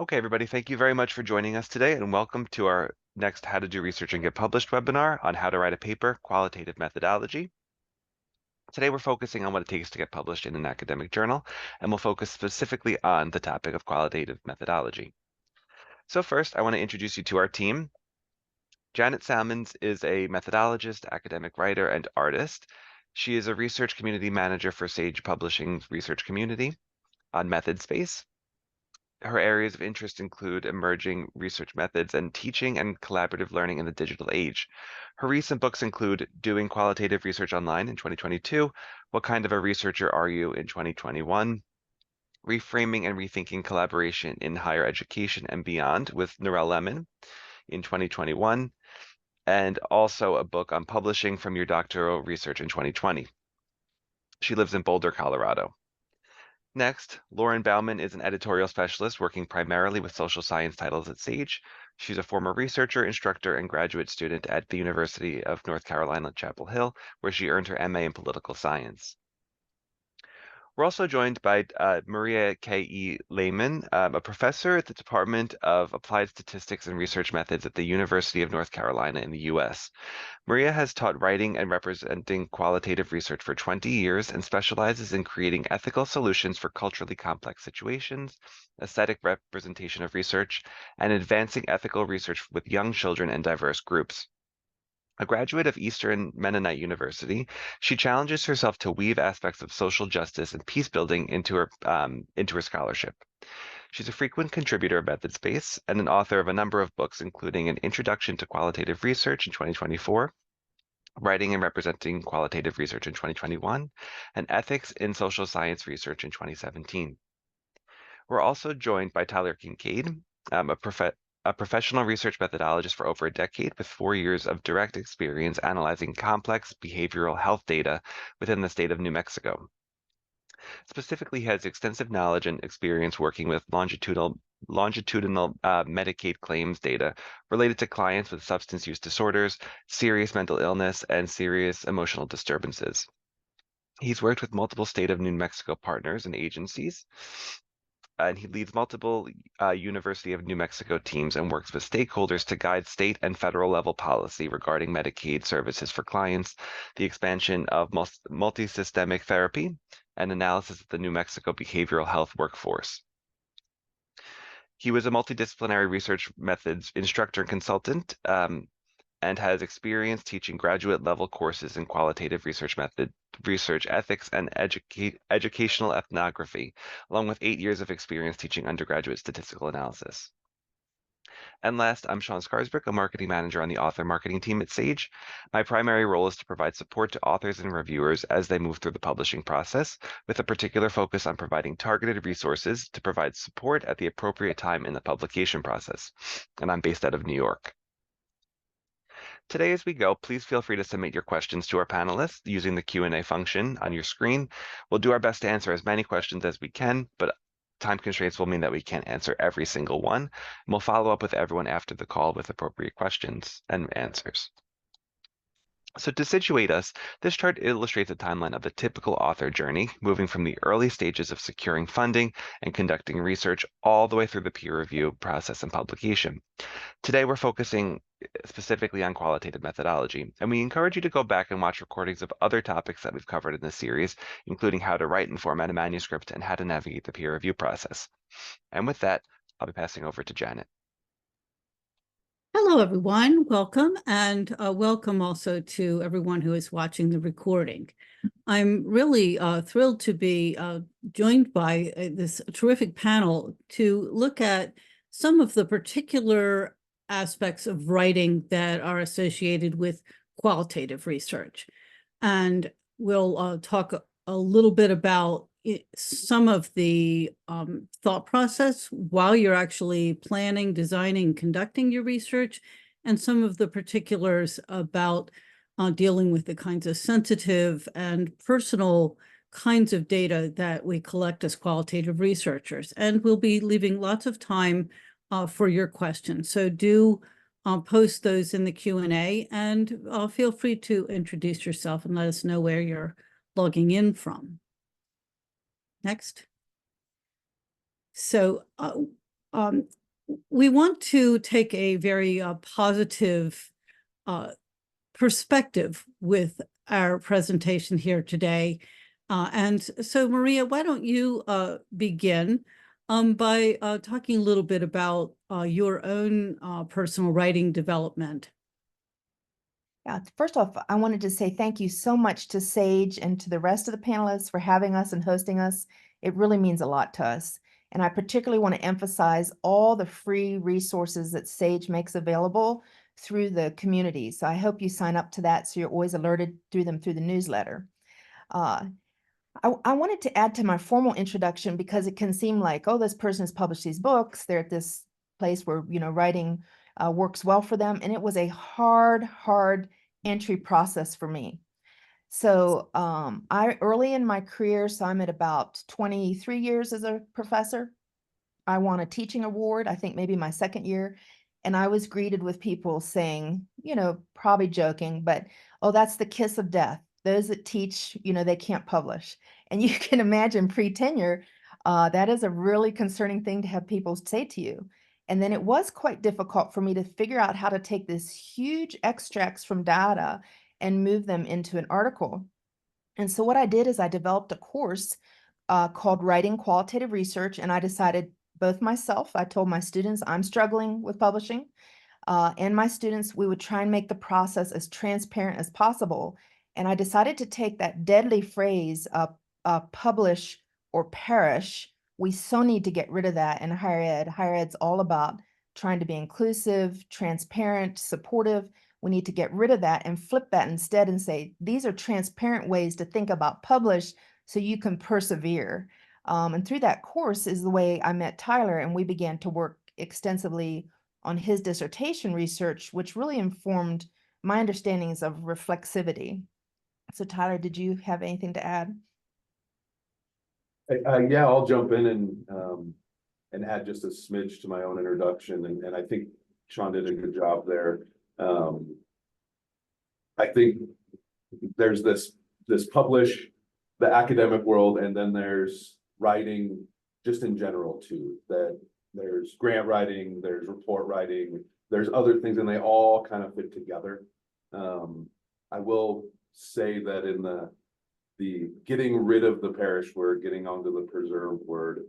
Okay, everybody, thank you very much for joining us today, and welcome to our next How to Do Research and Get Published webinar on how to write a paper, qualitative methodology. Today, we're focusing on what it takes to get published in an academic journal, and we'll focus specifically on the topic of qualitative methodology. So first, I want to introduce you to our team. Janet Salmons is a methodologist, academic writer, and artist. She is a research community manager for Sage Publishing's research community on method space. Her areas of interest include emerging research methods and teaching and collaborative learning in the digital age. Her recent books include Doing Qualitative Research Online in 2022, What Kind of a Researcher Are You in 2021, Reframing and Rethinking Collaboration in Higher Education and Beyond with Narelle Lemon in 2021, and also a book on publishing from your doctoral research in 2020. She lives in Boulder, Colorado. Next, Lauren Bauman is an editorial specialist working primarily with social science titles at Sage. She's a former researcher, instructor, and graduate student at the University of North Carolina, Chapel Hill, where she earned her MA in political science. We're also joined by Maria K.E. Lehman, a professor at the Department of Applied Statistics and Research Methods at the University of North Carolina in the U.S. Maria has taught writing and representing qualitative research for 20 years and specializes in creating ethical solutions for culturally complex situations, aesthetic representation of research, and advancing ethical research with young children and diverse groups. A graduate of Eastern Mennonite University, she challenges herself to weave aspects of social justice and peace building into her scholarship. She's a frequent contributor of Method Space and an author of a number of books, including an Introduction to Qualitative Research in 2024, Writing and Representing Qualitative Research in 2021, and Ethics in Social Science Research in 2017. We're also joined by Tyler Kincaid, a professional research methodologist for over a decade with 4 years of direct experience analyzing complex behavioral health data within the state of New Mexico. Specifically, he has extensive knowledge and experience working with longitudinal Medicaid claims data related to clients with substance use disorders, serious mental illness, and serious emotional disturbances. He's worked with multiple state of New Mexico partners and agencies, and he leads multiple University of New Mexico teams and works with stakeholders to guide state and federal level policy regarding Medicaid services for clients, the expansion of multisystemic therapy, and analysis of the New Mexico behavioral health workforce. He was a multidisciplinary research methods instructor and consultant, and has experience teaching graduate level courses in qualitative research method, research ethics, and educational ethnography, along with 8 years of experience teaching undergraduate statistical analysis. And last, I'm Sean Scarsbrick, a marketing manager on the author marketing team at Sage. My primary role is to provide support to authors and reviewers as they move through the publishing process, with a particular focus on providing targeted resources to provide support at the appropriate time in the publication process. And I'm based out of New York. Today, as we go, please feel free to submit your questions to our panelists using the Q&A function on your screen. We'll do our best to answer as many questions as we can, but time constraints will mean that we can't answer every single one. And we'll follow up with everyone after the call with appropriate questions and answers. So to situate us, this chart illustrates a timeline of the typical author journey, moving from the early stages of securing funding and conducting research all the way through the peer review process and publication. Today, we're focusing specifically on qualitative methodology, and we encourage you to go back and watch recordings of other topics that we've covered in this series, including how to write and format a manuscript and how to navigate the peer review process. And with that, I'll be passing over to Janet. Hello, everyone. Welcome, and welcome also to everyone who is watching the recording. I'm really thrilled to be joined by this terrific panel to look at some of the particular aspects of writing that are associated with qualitative research. And we'll talk a little bit about some of the thought process while you're actually planning, designing, conducting your research, and some of the particulars about dealing with the kinds of sensitive and personal kinds of data that we collect as qualitative researchers. And we'll be leaving lots of time for your questions. So do post those in the Q&A, and feel free to introduce yourself and let us know where you're logging in from. Next. So we want to take a very positive perspective with our presentation here today. And so, Maria, why don't you begin by talking a little bit about your own personal writing development? Yeah, first off, I wanted to say thank you so much to Sage and to the rest of the panelists for having us and hosting us. It really means a lot to us. And I particularly want to emphasize all the free resources that Sage makes available through the community. So I hope you sign up to that so you're always alerted through them through the newsletter. I wanted to add to my formal introduction because it can seem like, oh, this person has published these books. They're at this place where, writing works well for them. And it was a hard entry process for me. So I early in my career, so I'm at about 23 years as a professor. I won a teaching award, I think maybe my second year. And I was greeted with people saying, probably joking, but, oh, that's the kiss of death. Those that teach, they can't publish. And you can imagine pre-tenure, that is a really concerning thing to have people say to you. And then it was quite difficult for me to figure out how to take this huge extracts from data and move them into an article. And so what I did is I developed a course called Writing Qualitative Research, and I decided both myself, I told my students I'm struggling with publishing, and my students, we would try and make the process as transparent as possible. And I decided to take that deadly phrase, publish or perish. We so need to get rid of that in higher ed. Higher ed's all about trying to be inclusive, transparent, supportive. We need to get rid of that and flip that instead and say, these are transparent ways to think about publish so you can persevere. And through that course is the way I met Tyler, and we began to work extensively on his dissertation research, which really informed my understandings of reflexivity. So Tyler, did you have anything to add? Yeah, I'll jump in and add just a smidge to my own introduction, and I think Sean did a good job there. I think there's this publish, the academic world, and then there's writing just in general too. That there's grant writing, there's report writing, there's other things, and they all kind of fit together. I will say that in the getting rid of the perish word, getting onto the preserve word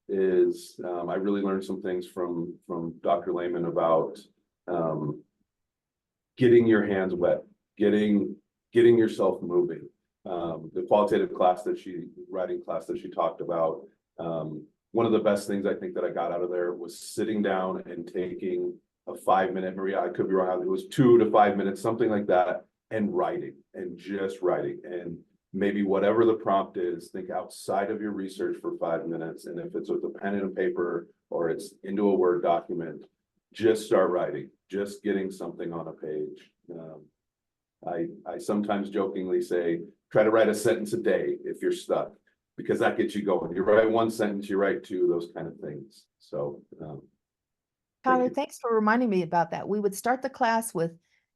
is, I really learned some things from Dr. Lehman about getting your hands wet, getting yourself moving. The qualitative writing class that she talked about, one of the best things I think that I got out of there was sitting down and taking a 5-minute, Maria, I could be wrong, it was 2 to 5 minutes, something like that, and writing, and just writing. And maybe whatever the prompt is, think outside of your research for 5 minutes. And if it's with a pen and a paper or it's into a Word document, just start writing, just getting something on a page. I sometimes jokingly say, try to write a sentence a day if you're stuck, because that gets you going. You write 1 sentence, you write 2, those kind of things. So, Tyler, thanks for reminding me about that. We would start the class with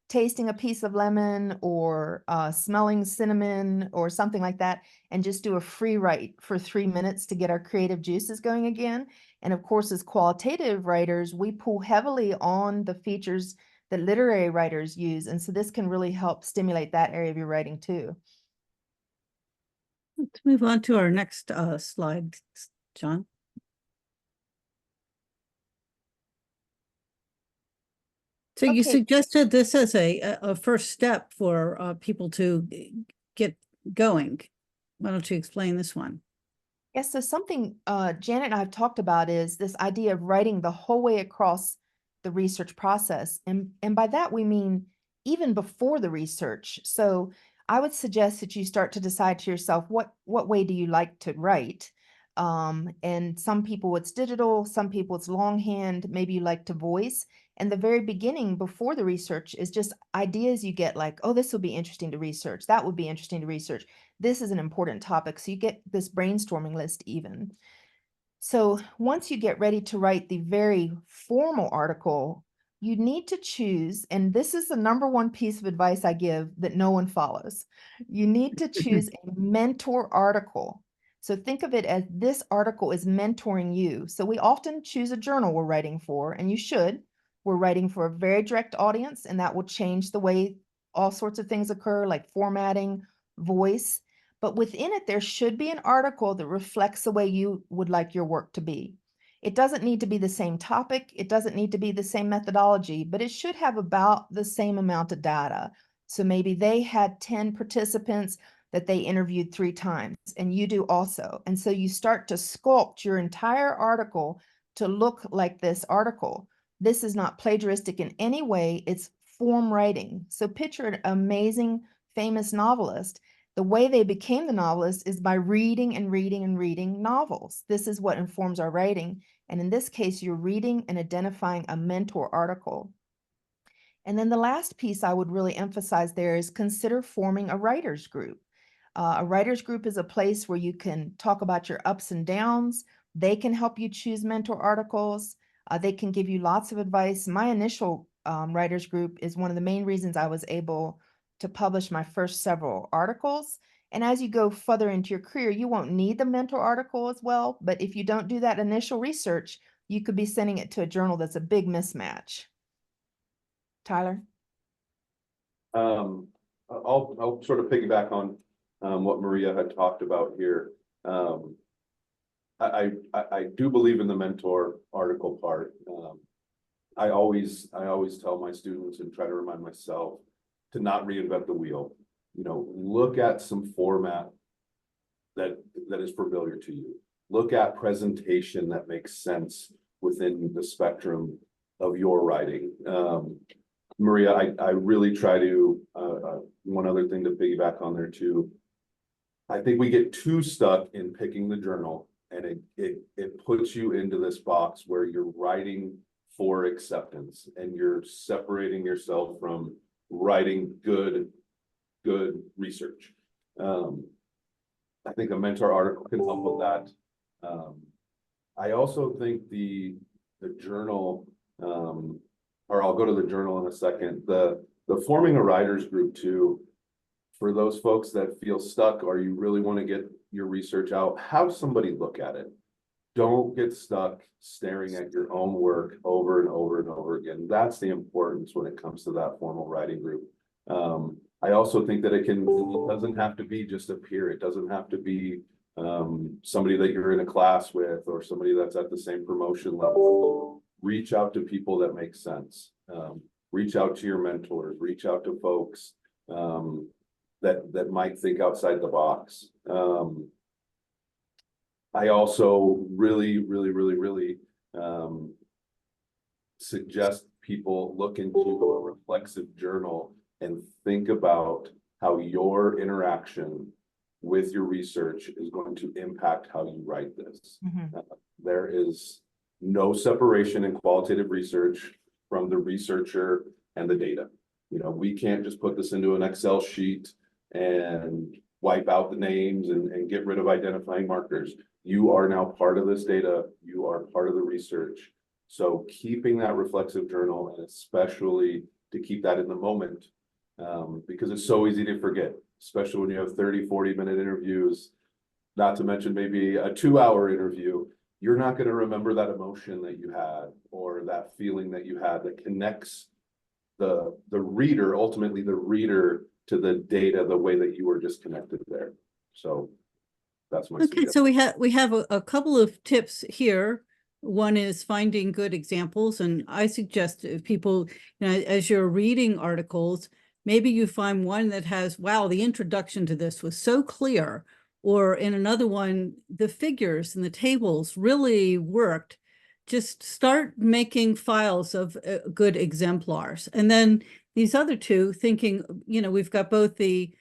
tasting a piece of lemon or smelling cinnamon or something like that, and just do a free write for 3 minutes to get our creative juices going again. And of course, as qualitative writers, we pull heavily on the features that literary writers use. And so this can really help stimulate that area of your writing too. Let's move on to our next slide, John. So you suggested this as a first step for people to get going. Why don't you explain this one? Yes, so something Janet and I have talked about is this idea of writing the whole way across the research process. And by that, we mean even before the research. So I would suggest that you start to decide to yourself, what way do you like to write? And some people it's digital, some people it's longhand, maybe you like to voice. And the very beginning before the research is just ideas you get like, oh, this will be interesting to research. That would be interesting to research. This is an important topic. So you get this brainstorming list even. So once you get ready to write the very formal article, you need to choose, and this is the #1 piece of advice I give that no one follows. You need to choose a mentor article So think of it as this article is mentoring you. So we often choose a journal we're writing for, and you should. We're writing for a very direct audience, and that will change the way all sorts of things occur, like formatting, voice. But within it, there should be an article that reflects the way you would like your work to be. It doesn't need to be the same topic. It doesn't need to be the same methodology, but it should have about the same amount of data. So maybe they had 10 participants that they interviewed 3 times, and you do also. And so you start to sculpt your entire article to look like this article. This is not plagiaristic in any way. It's form writing. So picture an amazing, famous novelist. The way they became the novelist is by reading and reading and reading novels. This is what informs our writing. And in this case, you're reading and identifying a mentor article. And then the last piece I would really emphasize there is consider forming a writer's group. A writer's group is a place where you can talk about your ups and downs. They can help you choose mentor articles. They can give you lots of advice. My initial writer's group is one of the main reasons I was able to publish my first several articles. And as you go further into your career, you won't need the mentor article as well. But if you don't do that initial research, you could be sending it to a journal that's a big mismatch. Tyler? I'll sort of piggyback on what Maria had talked about here. I do believe in the mentor article part. I always tell my students and try to remind myself to not reinvent the wheel. You know, look at some format that is familiar to you. Look at presentation that makes sense within the spectrum of your writing. Maria, I really try to, one other thing to piggyback on there too. I think we get too stuck in picking the journal, and it puts you into this box where you're writing for acceptance and you're separating yourself from writing good research. I think a mentor article can help with that. I also think the journal, or I'll go to the journal in a second, the forming a writers group too, for those folks that feel stuck or you really want to get your research out, have somebody look at it. Don't get stuck staring at your own work over and over and over again. That's the importance when it comes to that formal writing group. I also think that it doesn't have to be just a peer. It doesn't have to be somebody that you're in a class with or somebody that's at the same promotion level. Reach out to people that make sense. Reach out to your mentors. Reach out to folks that might think outside the box. I also really suggest people look into a reflexive journal and think about how your interaction with your research is going to impact how you write this. There is no separation in qualitative research from the researcher and the data. You know, we can't just put this into an Excel sheet and wipe out the names and get rid of identifying markers. You are now part of this data. You are part of the research. So keeping that reflexive journal, and especially to keep that in the moment, because it's so easy to forget, especially when you have 30, 40-minute interviews, not to mention maybe a 2-hour interview. You're not going to remember that emotion that you had or that feeling that you had that connects the reader, ultimately the reader, to the data the way that you were just connected there. So that's my suggestion. So we have a couple of tips here. One is finding good examples, and I suggest if people, you know, as you're reading articles, maybe you find one that has, wow, the introduction to this was so clear, or in another one, the figures and the tables really worked. Just start making files of good exemplars. And then these other two, thinking, you know, we've got both the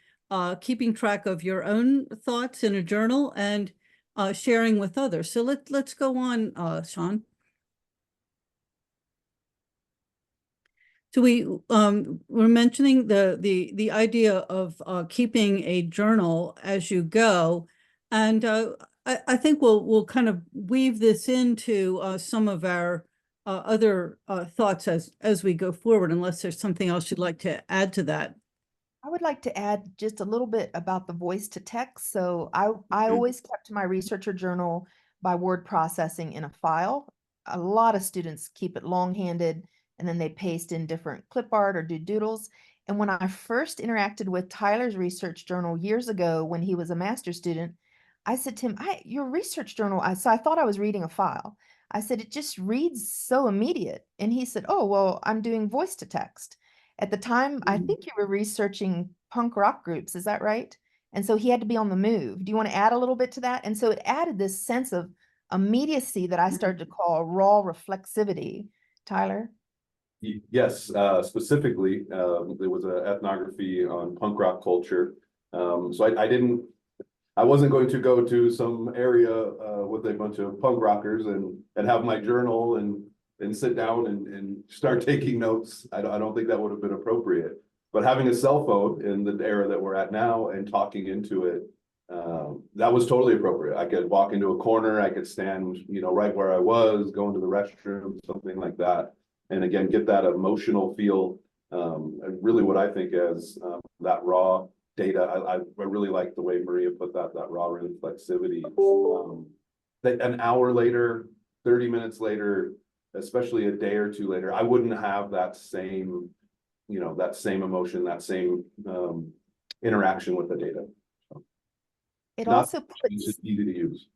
keeping track of your own thoughts in a journal and sharing with others. So let's go on, Sean. So we're mentioning the idea of keeping a journal as you go, and I think we'll kind of weave this into some of our other thoughts as we go forward, unless there's something else you'd like to add to that. I would like to add just a little bit about the voice to text. So I always kept my researcher journal by word processing in a file. A lot of students keep it long-handed and then they paste in different clip art or do doodles. And when I first interacted with Tyler's research journal years ago when he was a master's student, I said to him, your research journal, so I thought I was reading a file. I said, it just reads so immediate. And he said, oh, well, I'm doing voice to text. At the time, I think you were researching punk rock groups, is that right? And so he had to be on the move. Do you want to add a little bit to that? And so it added this sense of immediacy that I started to call raw reflexivity. Tyler? Yes, specifically, there was an ethnography on punk rock culture. So I wasn't going to go to some area with a bunch of punk rockers and have my journal and sit down and start taking notes. I don't think that would have been appropriate. But having a cell phone in the era that we're at now and talking into it, that was totally appropriate. I could walk into a corner, I could stand, right where I was, go into the restroom, something like that. And again, get that emotional feel, really what I think as that raw data. I really like the way Maria put that raw reflexivity. That an hour later, 30 minutes later, especially a day or two later, I wouldn't have that same, that same emotion, that same interaction with the data. So, It not also it's puts easy to use.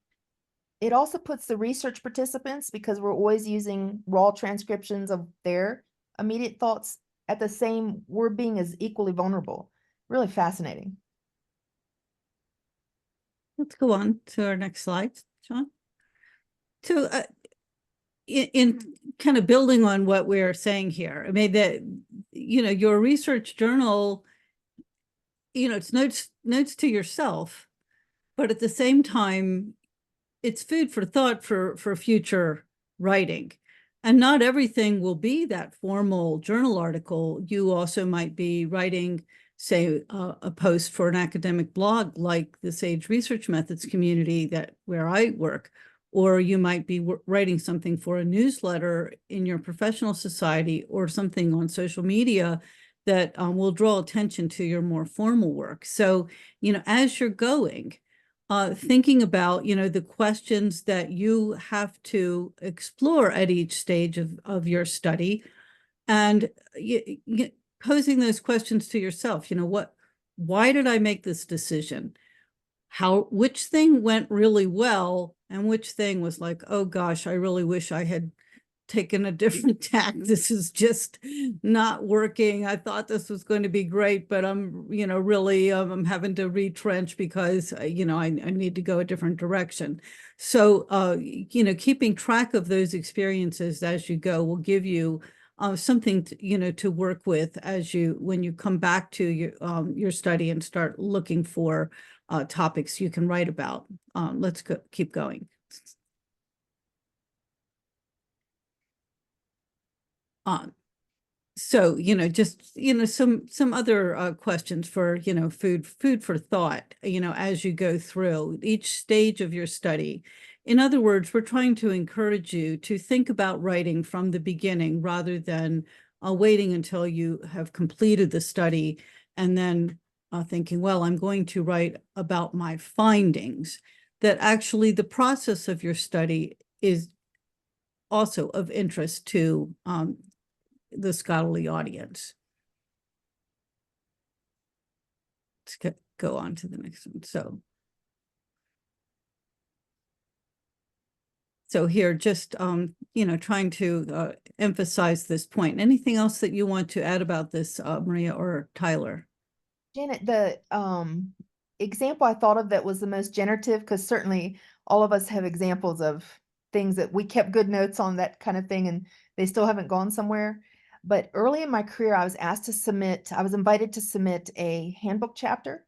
it also puts the research participants, because we're always using raw transcriptions of their immediate thoughts at the same, we're being as equally vulnerable. Really fascinating. Let's go on to our next slide, Sean. So in kind of building on what we're saying here, I mean that, your research journal, it's notes to yourself, but at the same time, it's food for thought for future writing. And not everything will be that formal journal article. You also might be writing, say, a post for an academic blog like the Sage Research Methods community where I work, or you might be writing something for a newsletter in your professional society or something on social media that will draw attention to your more formal work. So, as you're going, thinking about, the questions that you have to explore at each stage of your study, and posing those questions to yourself. Why did I make this decision? Which thing went really well, and which thing was like, oh gosh, I really wish I had taken a different tack. This is just not working. I thought this was going to be great, but I'm, really, I'm having to retrench because, I need to go a different direction. So, keeping track of those experiences as you go will give you something to work with when you come back to your study and start looking for topics you can write about. Let's keep going. So, just, some other questions for, food for thought, as you go through each stage of your study. In other words, we're trying to encourage you to think about writing from the beginning rather than waiting until you have completed the study and then thinking, well, I'm going to write about my findings. That actually the process of your study is also of interest to the scholarly audience. Let's go on to the next one. So here, just, trying to emphasize this point. Anything else that you want to add about this, Maria or Tyler? Janet, the example I thought of that was the most generative, because certainly all of us have examples of things that we kept good notes on, that kind of thing, and they still haven't gone somewhere. But early in my career, I was invited to submit a handbook chapter,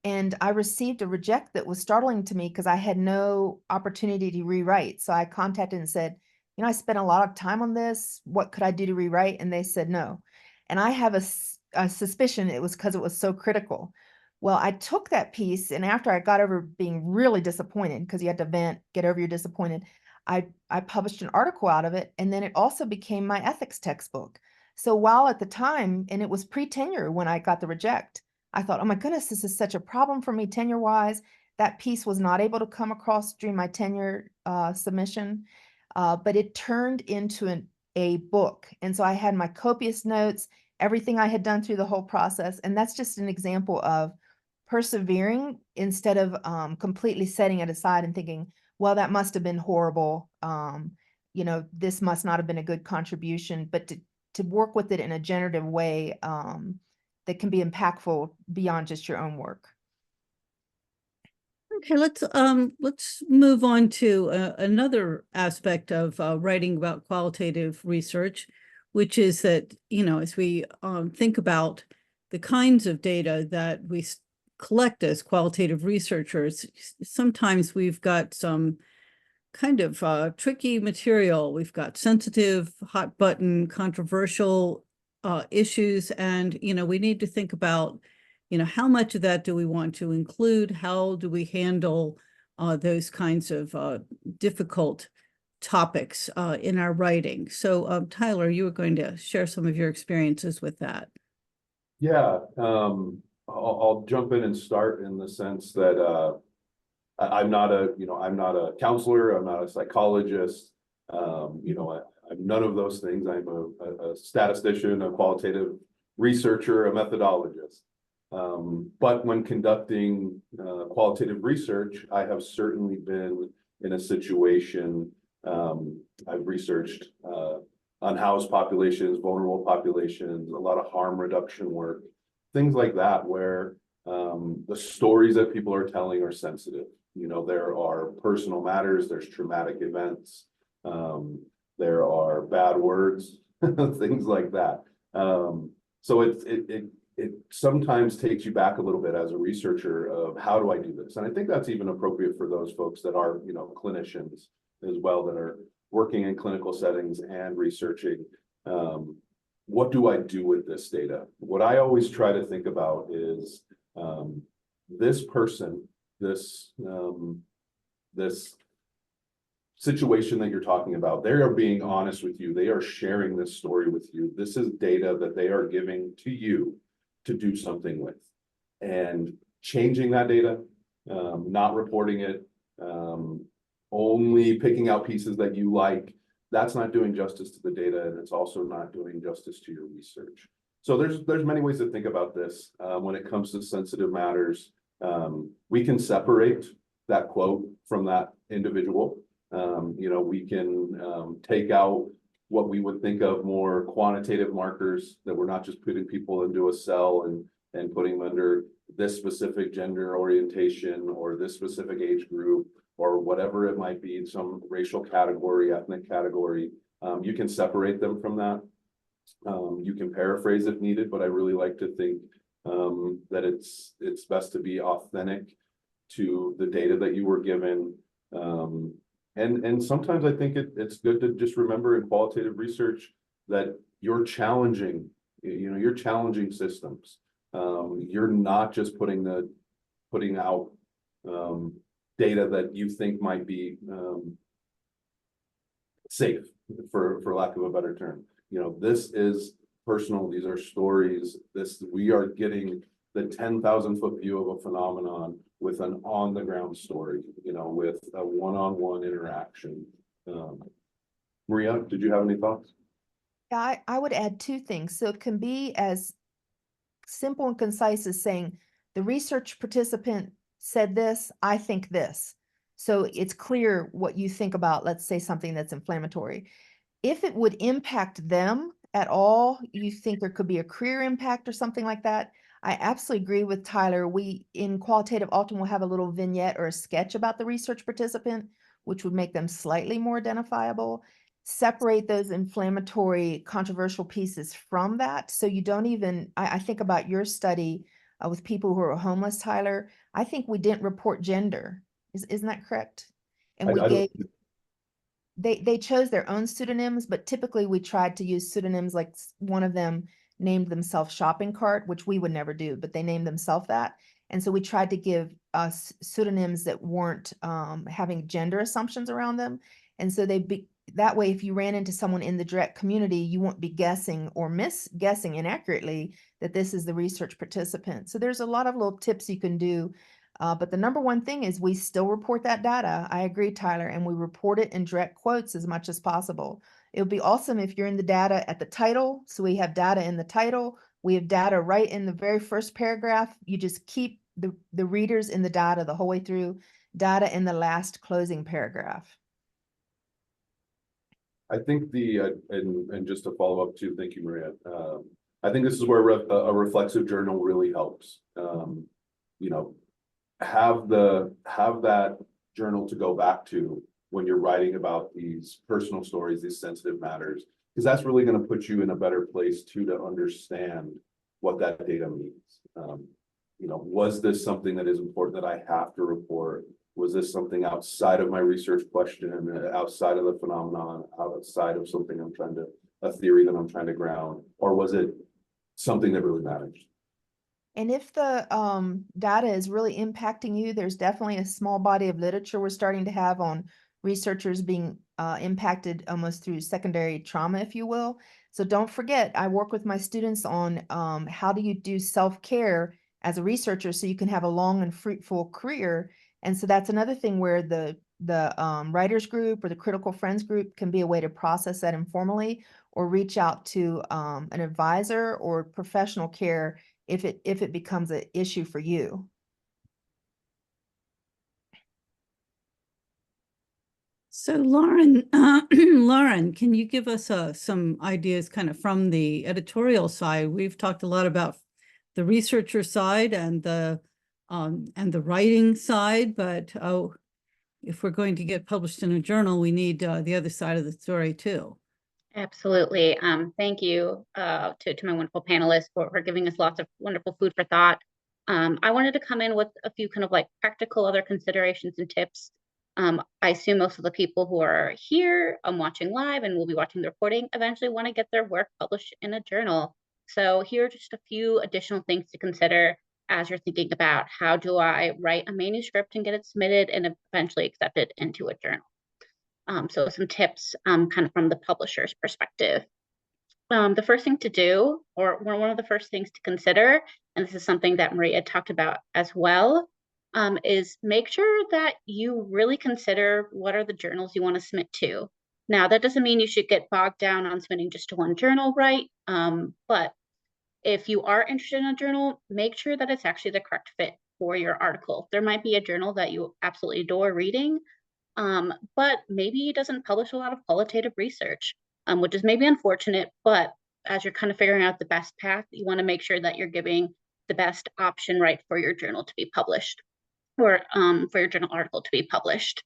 and I received a reject that was startling to me because I had no opportunity to rewrite. So I contacted and said, I spent a lot of time on this. What could I do to rewrite? And they said no. And I have a suspicion it was because it was so critical. Well, I took that piece, and after I got over being really disappointed, because you had to vent, get over your disappointed, I published an article out of it, and then it also became my ethics textbook. So while at the time, and it was pre-tenure when I got the reject, I thought, oh my goodness, this is such a problem for me tenure-wise. That piece was not able to come across during my tenure submission, but it turned into a book. And so I had my copious notes, everything I had done through the whole process. And that's just an example of persevering instead of completely setting it aside and thinking, well, that must have been horrible. You know, this must not have been a good contribution, but to work with it in a generative way that can be impactful beyond just your own work. Okay, let's move on to another aspect of writing about qualitative research, which is that, you know, as we think about the kinds of data that we collect as qualitative researchers, sometimes we've got some kind of tricky material. We've got sensitive, hot button, controversial issues, and, you know, we need to think about, you know, how much of that do we want to include? How do we handle those kinds of difficult topics in our writing? So, Tyler, you were going to share some of your experiences with that. Yeah, I'll jump in and start in the sense that I'm not a counselor, I'm not a psychologist, I'm none of those things. I'm a statistician, a qualitative researcher, a methodologist. But when conducting qualitative research, I have certainly been in a situation, I've researched unhoused populations, vulnerable populations, a lot of harm reduction work, things like that, where the stories that people are telling are sensitive. You know, there are personal matters, there's traumatic events, there are bad words, things like that. So it sometimes takes you back a little bit as a researcher of how do I do this? And I think that's even appropriate for those folks that are, you know, clinicians as well, that are working in clinical settings and researching. What do I do with this data? What I always try to think about is this person, this situation that you're talking about, they are being honest with you. They are sharing this story with you. This is data that they are giving to you to do something with, and changing that data, not reporting it, only picking out pieces that you like, that's not doing justice to the data, and it's also not doing justice to your research. So there's many ways to think about this when it comes to sensitive matters. We can separate that quote from that individual. You know, we can take out what we would think of more quantitative markers, that we're not just putting people into a cell and putting them under this specific gender orientation or this specific age group or whatever it might be, some racial category, ethnic category. You can separate them from that. You can paraphrase if needed, but I really like to think that it's best to be authentic to the data that you were given. And sometimes I think it's good to just remember in qualitative research that you're challenging, you know, you're challenging systems. You're not just putting out data that you think might be safe, for lack of a better term. You know, this is personal. These are stories. We are getting the 10,000-foot view of a phenomenon with an on-the-ground story, you know, with a one-on-one interaction. Maria, did you have any thoughts? Yeah, I would add two things. So it can be as simple and concise as saying, the research participant said this, I think this. So it's clear what you think about, let's say, something that's inflammatory. If it would impact them at all, you think there could be a career impact or something like that, I absolutely agree with Tyler. We, in qualitative, often will have a little vignette or a sketch about the research participant, which would make them slightly more identifiable. Separate those inflammatory, controversial pieces from that. So you don't even, I think about your study with people who are homeless, Tyler. I think we didn't report gender. Isn't that correct? And we gave, they chose their own pseudonyms, but typically we tried to use pseudonyms, like one of them named themselves shopping cart, which we would never do, but they named themselves that. And so we tried to give us pseudonyms that weren't having gender assumptions around them. And so they that way, if you ran into someone in the direct community, you won't be guessing or guessing inaccurately that this is the research participant. So there's a lot of little tips you can do. But the number one thing is we still report that data. I agree, Tyler, and we report it in direct quotes as much as possible. It would be awesome if you're in the data at the title. So we have data in the title. We have data right in the very first paragraph. You just keep the readers in the data the whole way through, data in the last closing paragraph. I think and just to follow up too, thank you, Maria. I think this is where a reflexive journal really helps. You know, have that journal to go back to when you're writing about these personal stories, these sensitive matters, because that's really going to put you in a better place too to understand what that data means. You know, was this something that is important that I have to report? Was this something outside of my research question, outside of the phenomenon, outside of something a theory that I'm trying to ground, or was it something that really matters? And if the data is really impacting you, there's definitely a small body of literature we're starting to have on researchers being impacted almost through secondary trauma, if you will. So don't forget, I work with my students on how do you do self-care as a researcher so you can have a long and fruitful career. And so that's another thing where the writers group or the critical friends group can be a way to process that informally, or reach out to an advisor or professional care if it becomes an issue for you. So Lauren, Lauren, can you give us some ideas kind of from the editorial side? We've talked a lot about the researcher side and the writing side, but if we're going to get published in a journal, we need the other side of the story too. Absolutely. Thank you to my wonderful panelists for giving us lots of wonderful food for thought. I wanted to come in with a few kind of like practical other considerations and tips. I assume most of the people who are here watching live and will be watching the recording eventually want to get their work published in a journal. So here are just a few additional things to consider as you're thinking about how do I write a manuscript and get it submitted and eventually accepted into a journal. So some tips kind of from the publisher's perspective. The first thing to do, or one of the first things to consider, and this is something that Maria talked about as well, is make sure that you really consider what are the journals you want to submit to. Now, that doesn't mean you should get bogged down on submitting just to one journal, right? But if you are interested in a journal, make sure that it's actually the correct fit for your article. There might be a journal that you absolutely adore reading, but maybe it doesn't publish a lot of qualitative research, which is maybe unfortunate, but as you're kind of figuring out the best path, you want to make sure that you're giving the best option, right, for your journal to be published, or for your journal article to be published.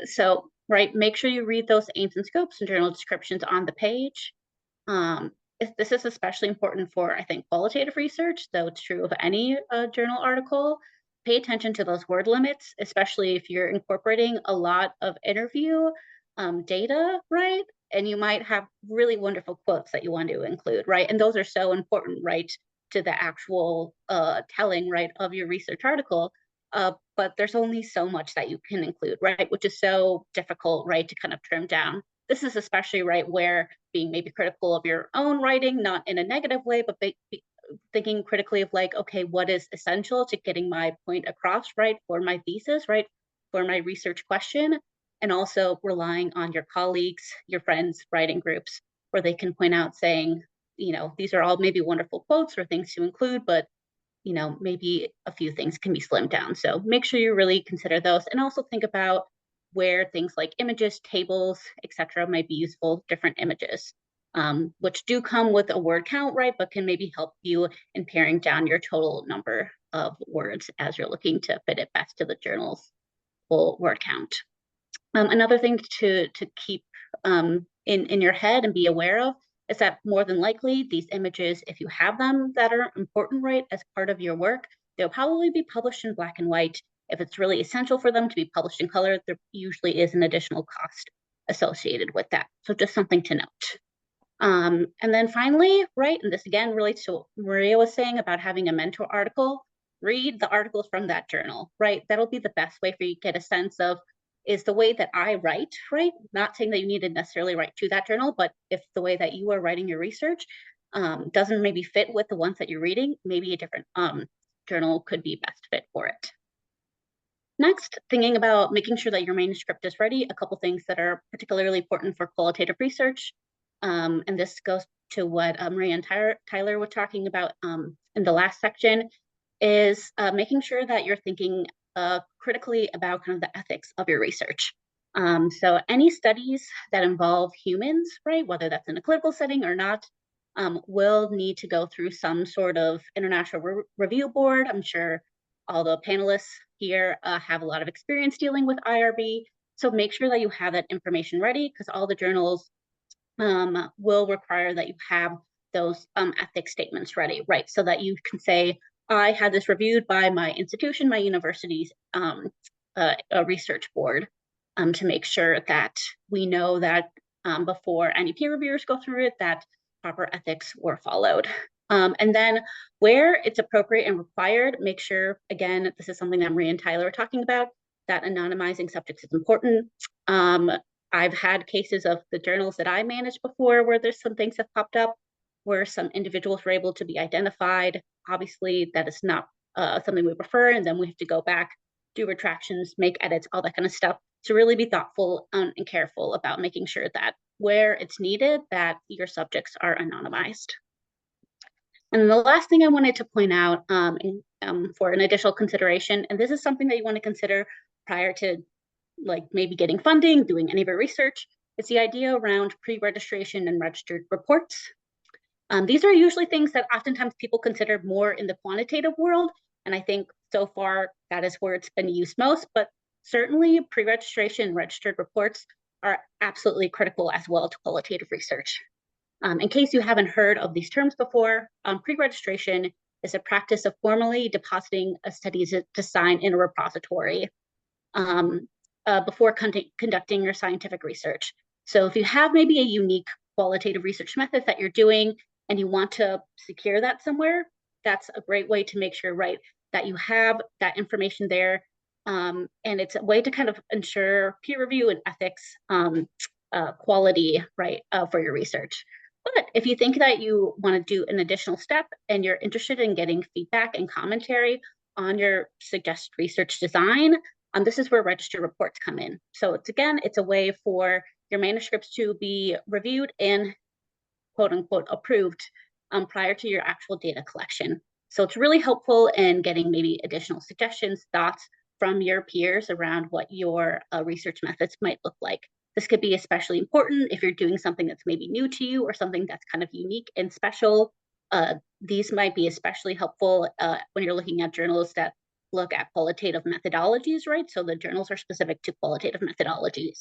So, right, make sure you read those aims and scopes and journal descriptions on the page. This is especially important for, I think, qualitative research, though it's true of any journal article. Pay attention to those word limits, especially if you're incorporating a lot of interview data, right? And you might have really wonderful quotes that you want to include, right? And those are so important, right, to the actual telling, right, of your research article. But there's only so much that you can include, right? Which is so difficult, right, to kind of trim down. This is especially, right, where being maybe critical of your own writing, not in a negative way, but thinking critically of like, okay, what is essential to getting my point across, right, for my thesis, right, for my research question, and also relying on your colleagues, your friends, writing groups, where they can point out saying, you know, these are all maybe wonderful quotes or things to include, but, you know, maybe a few things can be slimmed down. So make sure you really consider those, and also think about where things like images, tables, etc., might be useful, different images, which do come with a word count, right, but can maybe help you in paring down your total number of words as you're looking to fit it best to the journal's full word count. Another thing to keep in your head and be aware of is that more than likely these images, if you have them that are important, right, as part of your work, they'll probably be published in black and white. If it's really essential for them to be published in color, there usually is an additional cost associated with that. So just something to note. And then finally, right, and this again relates to what Maria was saying about having a mentor article, read the articles from that journal, right? That'll be the best way for you to get a sense of is the way that I write, right? Not saying that you need to necessarily write to that journal, but if the way that you are writing your research doesn't maybe fit with the ones that you're reading, maybe a different journal could be best fit for it. Next, thinking about making sure that your manuscript is ready, a couple things that are particularly important for qualitative research. And this goes to what Maria and Tyler were talking about in the last section, is making sure that you're thinking critically about kind of the ethics of your research. So any studies that involve humans, right, whether that's in a clinical setting or not, will need to go through some sort of international review board. I'm sure all the panelists here have a lot of experience dealing with IRB. So make sure that you have that information ready, because all the journals will require that you have those ethics statements ready, right? So that you can say, I had this reviewed by my institution, my university's a research board, to make sure that we know that before any peer reviewers go through it, that proper ethics were followed. And then where it's appropriate and required, make sure, again, this is something that Maria and Tyler are talking about, that anonymizing subjects is important. I've had cases of the journals that I managed before where there's some things that popped up where some individuals were able to be identified. Obviously, that is not something we prefer, and then we have to go back, do retractions, make edits, all that kind of stuff. To really be thoughtful and careful about making sure that where it's needed, that your subjects are anonymized. And the last thing I wanted to point out for an additional consideration, and this is something that you want to consider prior to like maybe getting funding, doing any of your research, it's the idea around pre-registration and registered reports. These are usually things that oftentimes people consider more in the quantitative world, and I think so far that is where it's been used most, but certainly pre-registration and registered reports are absolutely critical as well to qualitative research. In case you haven't heard of these terms before, pre-registration is a practice of formally depositing a study's design in a repository before conducting your scientific research. So if you have maybe a unique qualitative research method that you're doing and you want to secure that somewhere, that's a great way to make sure, right, that you have that information there. And it's a way to kind of ensure peer review and ethics quality, right, for your research. But if you think that you want to do an additional step and you're interested in getting feedback and commentary on your suggested research design, this is where registered reports come in. So it's a way for your manuscripts to be reviewed and quote unquote approved prior to your actual data collection. So it's really helpful in getting maybe additional suggestions, thoughts from your peers around what your research methods might look like. This could be especially important if you're doing something that's maybe new to you or something that's kind of unique and special. These might be especially helpful when you're looking at journals that look at qualitative methodologies, right? So the journals are specific to qualitative methodologies.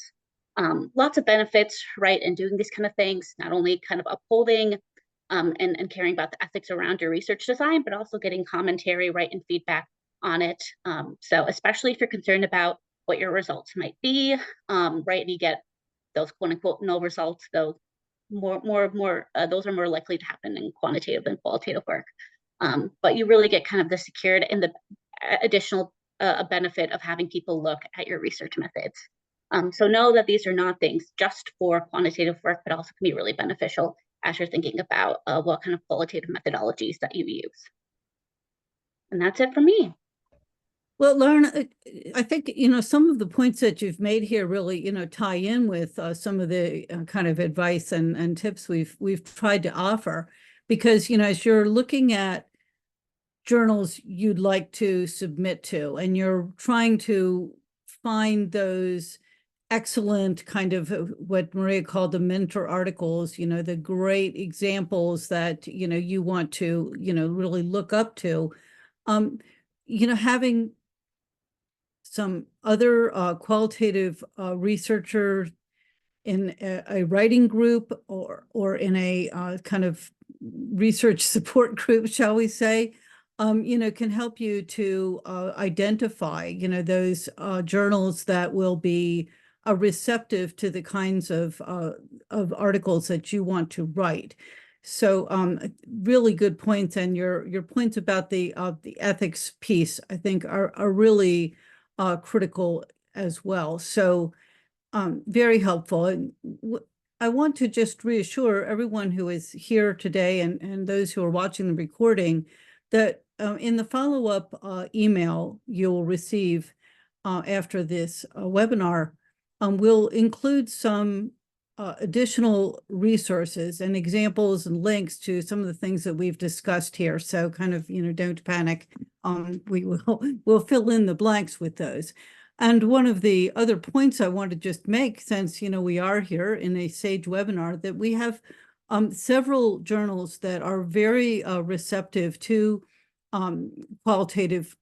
Lots of benefits, right, in doing these kind of things, not only kind of upholding and caring about the ethics around your research design, but also getting commentary, right, and feedback on it. So especially if you're concerned about what your results might be, right, and you get those quote unquote null results, those those are more likely to happen in quantitative than qualitative work. But you really get kind of the secured and the additional benefit of having people look at your research methods. So know that these are not things just for quantitative work, but also can be really beneficial as you're thinking about what kind of qualitative methodologies that you use. And that's it for me. Well, Lauren, I think, some of the points that you've made here really, tie in with some of the kind of advice and tips we've tried to offer, because, as you're looking at journals you'd like to submit to, and you're trying to find those excellent kind of what Maria called the mentor articles, the great examples that, you want to, really look up to, having some other qualitative researcher in a writing group or in a kind of research support group, shall we say, can help you to identify, those journals that will be receptive to the kinds of articles that you want to write. So really good points, and your points about the ethics piece, I think, are really critical as well. So very helpful. And I want to just reassure everyone who is here today and those who are watching the recording that in the follow-up email you'll receive after this webinar, we'll include some additional resources and examples and links to some of the things that we've discussed here. So kind of, don't panic. We'll fill in the blanks with those. And one of the other points I want to just make, since, we are here in a SAGE webinar, that we have several journals that are very receptive to qualitative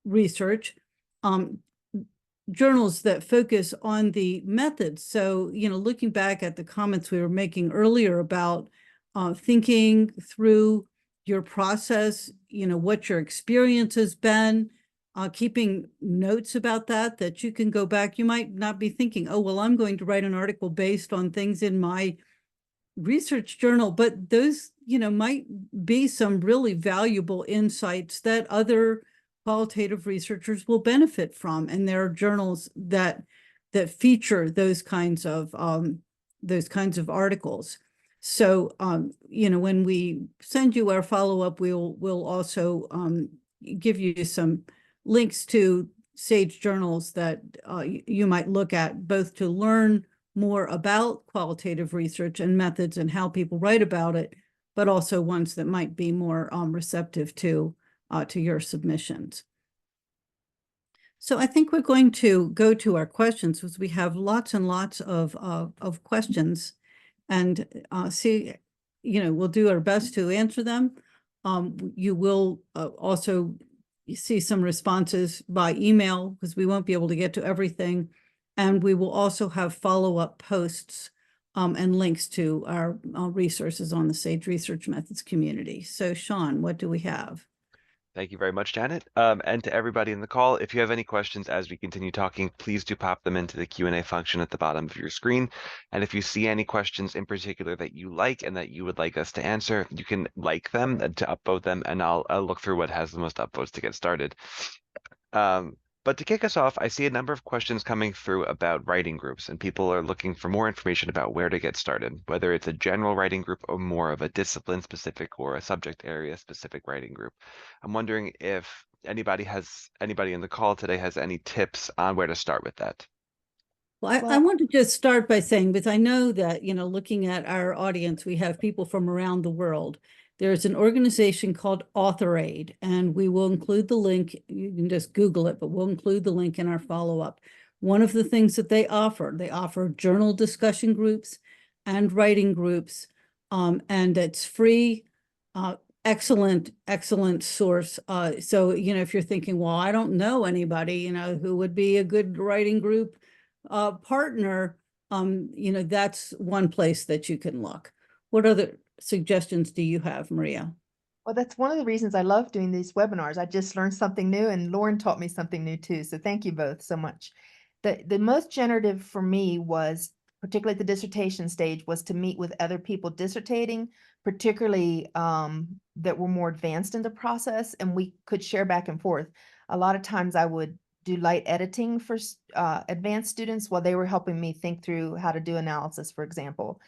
research, journals that focus on the methods. So, looking back at the comments we were making earlier about thinking through your process, what your experience has been, keeping notes about that you can go back. You might not be thinking, oh, well, I'm going to write an article based on things in my research journal, but those, might be some really valuable insights that other qualitative researchers will benefit from. And there are journals that feature those kinds of articles. So, when we send you our follow-up, we'll also give you some links to SAGE journals that you might look at, both to learn more about qualitative research and methods and how people write about it, but also ones that might be more receptive to your submissions. So I think we're going to go to our questions, because we have lots and lots of questions, and see, we'll do our best to answer them. You will also see some responses by email, because we won't be able to get to everything. And we will also have follow-up posts and links to our resources on the SAGE Research Methods community. So Sean, what do we have? Thank you very much, Janet. And to everybody in the call, if you have any questions as we continue talking, please do pop them into the Q&A function at the bottom of your screen. And if you see any questions in particular that you like and that you would like us to answer, you can like them to upvote them, and I'll look through what has the most upvotes to get started. But to kick us off, I see a number of questions coming through about writing groups, and people are looking for more information about where to get started, whether it's a general writing group or more of a discipline-specific or a subject area-specific writing group. I'm wondering if anybody in the call today has any tips on where to start with that. Well, I want to just start by saying, because I know that, looking at our audience, we have people from around the world. There's an organization called AuthorAid, and we will include the link. You can just Google it, but we'll include the link in our follow-up. One of the things that they offer journal discussion groups and writing groups, and it's free, excellent source. So, if you're thinking, well, I don't know anybody, who would be a good writing group partner, that's one place that you can look. What other suggestions do you have, Maria? Well, that's one of the reasons I love doing these webinars. I just learned something new, and Lauren taught me something new too. So thank you both so much. The most generative for me was, particularly at the dissertation stage, was to meet with other people dissertating, particularly that were more advanced in the process, and we could share back and forth. A lot of times I would do light editing for advanced students while they were helping me think through how to do analysis, for example.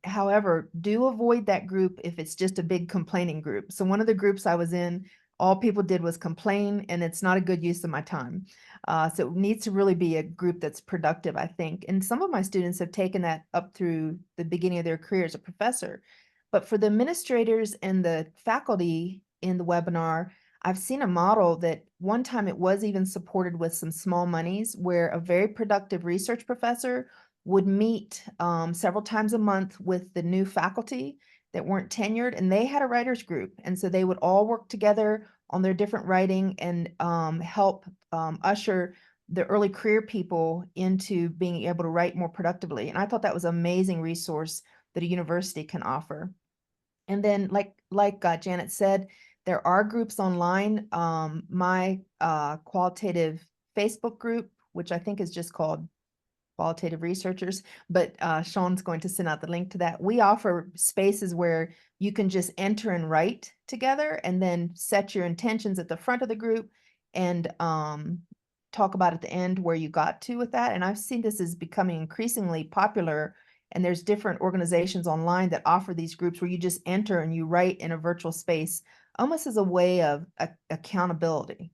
However, do avoid that group if it's just a big complaining group. So one of the groups I was in, all people did was complain, and it's not a good use of my time. So it needs to really be a group that's productive, I think. And some of my students have taken that up through the beginning of their career as a professor. But for the administrators and the faculty in the webinar, I've seen a model that one time it was even supported with some small monies, where a very productive research professor would meet several times a month with the new faculty that weren't tenured, and they had a writers group. And so they would all work together on their different writing and help usher the early career people into being able to write more productively. And I thought that was an amazing resource that a university can offer. And then like Janet said, there are groups online. My qualitative Facebook group, which I think is just called Qualitative Researchers, but Sean's going to send out the link to that. We offer spaces where you can just enter and write together, and then set your intentions at the front of the group, and talk about at the end where you got to with that? And I've seen this as becoming increasingly popular, and there's different organizations online that offer these groups where you just enter and you write in a virtual space, almost as a way of accountability.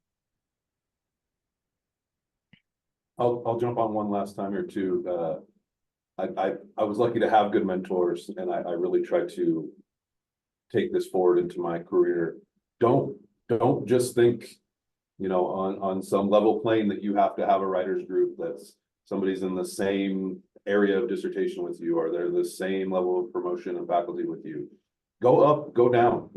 I'll jump on one last time here too. I was lucky to have good mentors, and I really tried to take this forward into my career. Don't just think, on some level plane that you have to have a writers group that's somebody's in the same area of dissertation with you, or they're the same level of promotion and faculty with you. Go up, go down,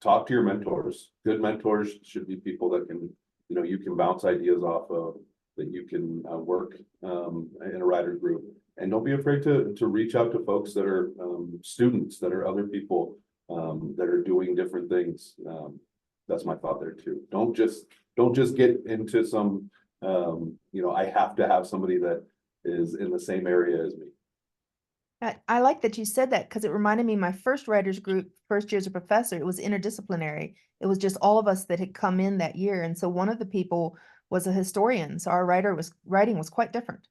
talk to your mentors. Good mentors should be people that can, you can bounce ideas off of, that you can work in a writer group. And don't be afraid to reach out to folks that are students, that are other people that are doing different things. That's my thought there too. Don't just get into some, I have to have somebody that is in the same area as me. I like that you said that, because it reminded me, my first writers group, first year as a professor, it was interdisciplinary. It was just all of us that had come in that year. And so one of the people was a historian. So our writing was quite different.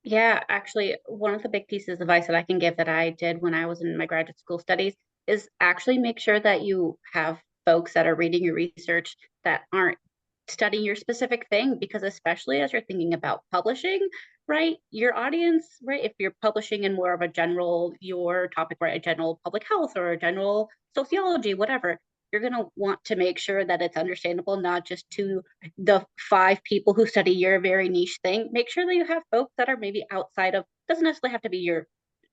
Yeah, actually, one of the big pieces of advice that I can give that I did when I was in my graduate school studies is actually make sure that you have folks that are reading your research that aren't studying your specific thing, because especially as you're thinking about publishing, right? Your audience, right? If you're publishing in more of a general, your topic, right? A general public health or a general sociology, whatever, you're going to want to make sure that it's understandable, not just to the 5 people who study your very niche thing. Make sure that you have folks that are maybe outside of, doesn't necessarily have to be your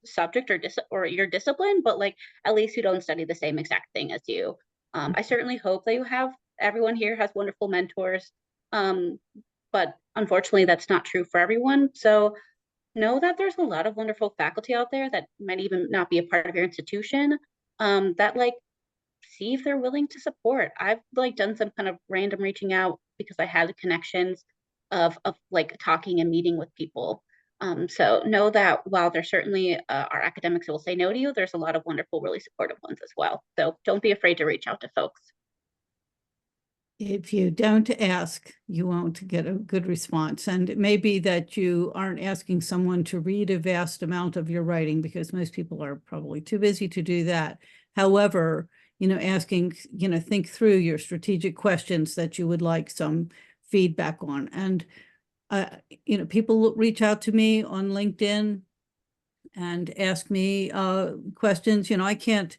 subject or your discipline, but like at least who don't study the same exact thing as you. I certainly hope that you have, everyone here has wonderful mentors, but unfortunately that's not true for everyone. So know that there's a lot of wonderful faculty out there that might even not be a part of your institution, that like, see if they're willing to support. I've like done some kind of random reaching out because I had connections of like talking and meeting with people. So know that while there's certainly our academics who will say no to you, there's a lot of wonderful, really supportive ones as well. So don't be afraid to reach out to folks. If you don't ask, you won't get a good response. And it may be that you aren't asking someone to read a vast amount of your writing, because most people are probably too busy to do that. However, asking, think through your strategic questions that you would like some feedback on. And, people reach out to me on LinkedIn and ask me questions. I can't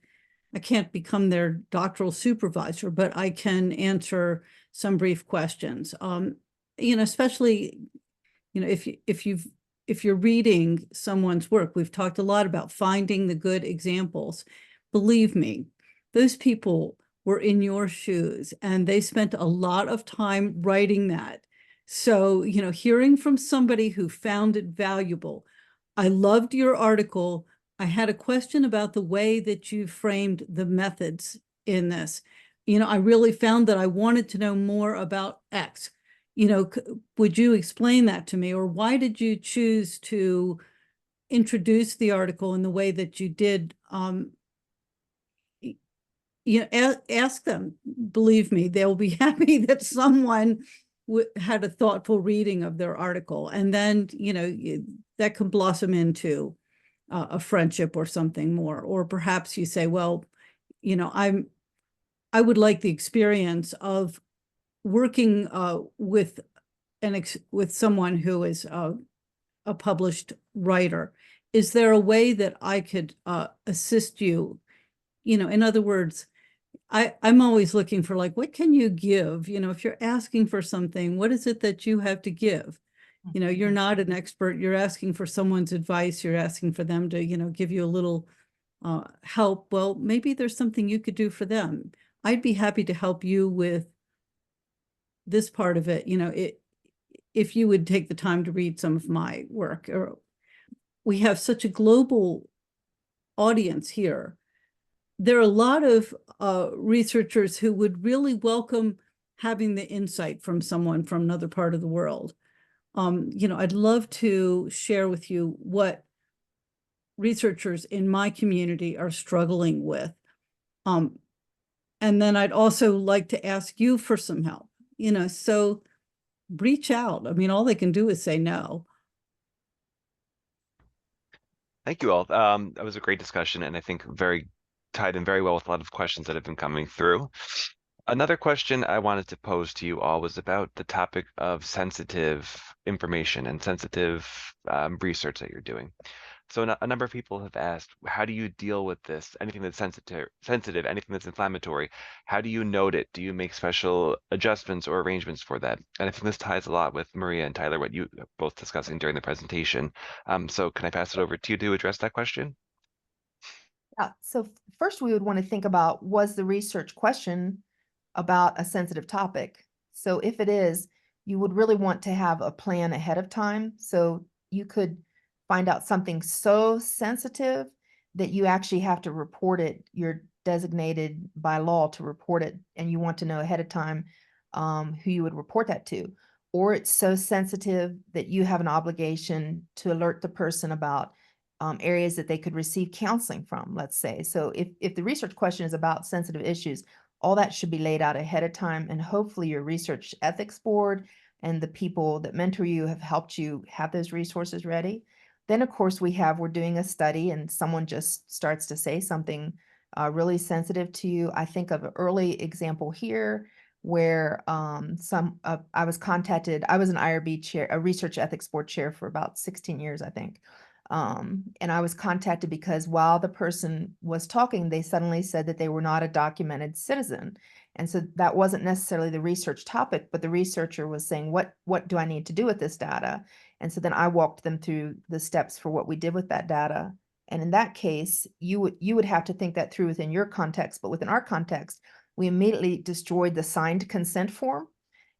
become their doctoral supervisor, but I can answer some brief questions. Especially, if you're reading someone's work, we've talked a lot about finding the good examples. Believe me, those people were in your shoes and they spent a lot of time writing that. So, hearing from somebody who found it valuable. I loved your article. I had a question about the way that you framed the methods in this. I really found that I wanted to know more about X. Would you explain that to me? Or why did you choose to introduce the article in the way that you did? Ask them. Believe me, they'll be happy that someone had a thoughtful reading of their article. And then, that can blossom into a friendship or something more. Or perhaps you say, well, I would like the experience of working with someone who is a published writer. Is there a way that I could assist you? In other words, I'm always looking for like, what can you give? If you're asking for something, what is it that you have to give? You're not an expert. You're asking for someone's advice. You're asking for them to, give you a little help. Well, maybe there's something you could do for them. I'd be happy to help you with this part of it. If you would take the time to read some of my work. Or we have such a global audience here. There are a lot of researchers who would really welcome having the insight from someone from another part of the world. I'd love to share with you what researchers in my community are struggling with. And then I'd also like to ask you for some help, so reach out. I mean, all they can do is say no. Thank you all. That was a great discussion, and I think very tied in very well with a lot of questions that have been coming through. Another question I wanted to pose to you all was about the topic of sensitive information and sensitive research that you're doing. So a number of people have asked, how do you deal with this? Anything that's sensitive, anything that's inflammatory, how do you note it? Do you make special adjustments or arrangements for that? And I think this ties a lot with Maria and Tyler, what you both discussing during the presentation. So can I pass it over to you to address that question? Yeah, so first we would want to think about, was the research question about a sensitive topic? So if it is, you would really want to have a plan ahead of time. So you could find out something so sensitive that you actually have to report it. You're designated by law to report it, and you want to know ahead of time who you would report that to. Or it's so sensitive that you have an obligation to alert the person about areas that they could receive counseling from, let's say. So if the research question is about sensitive issues, all that should be laid out ahead of time, and hopefully your research ethics board and the people that mentor you have helped you have those resources ready. Then, of course, we're doing a study and someone just starts to say something really sensitive to you. I think of an early example here where I was contacted. I was an IRB chair, a research ethics board chair for about 16 years, I think. And I was contacted because while the person was talking, they suddenly said that they were not a documented citizen. And so that wasn't necessarily the research topic, but the researcher was saying, what do I need to do with this data? And so then I walked them through the steps for what we did with that data. And in that case, you would have to think that through within your context, but within our context, we immediately destroyed the signed consent form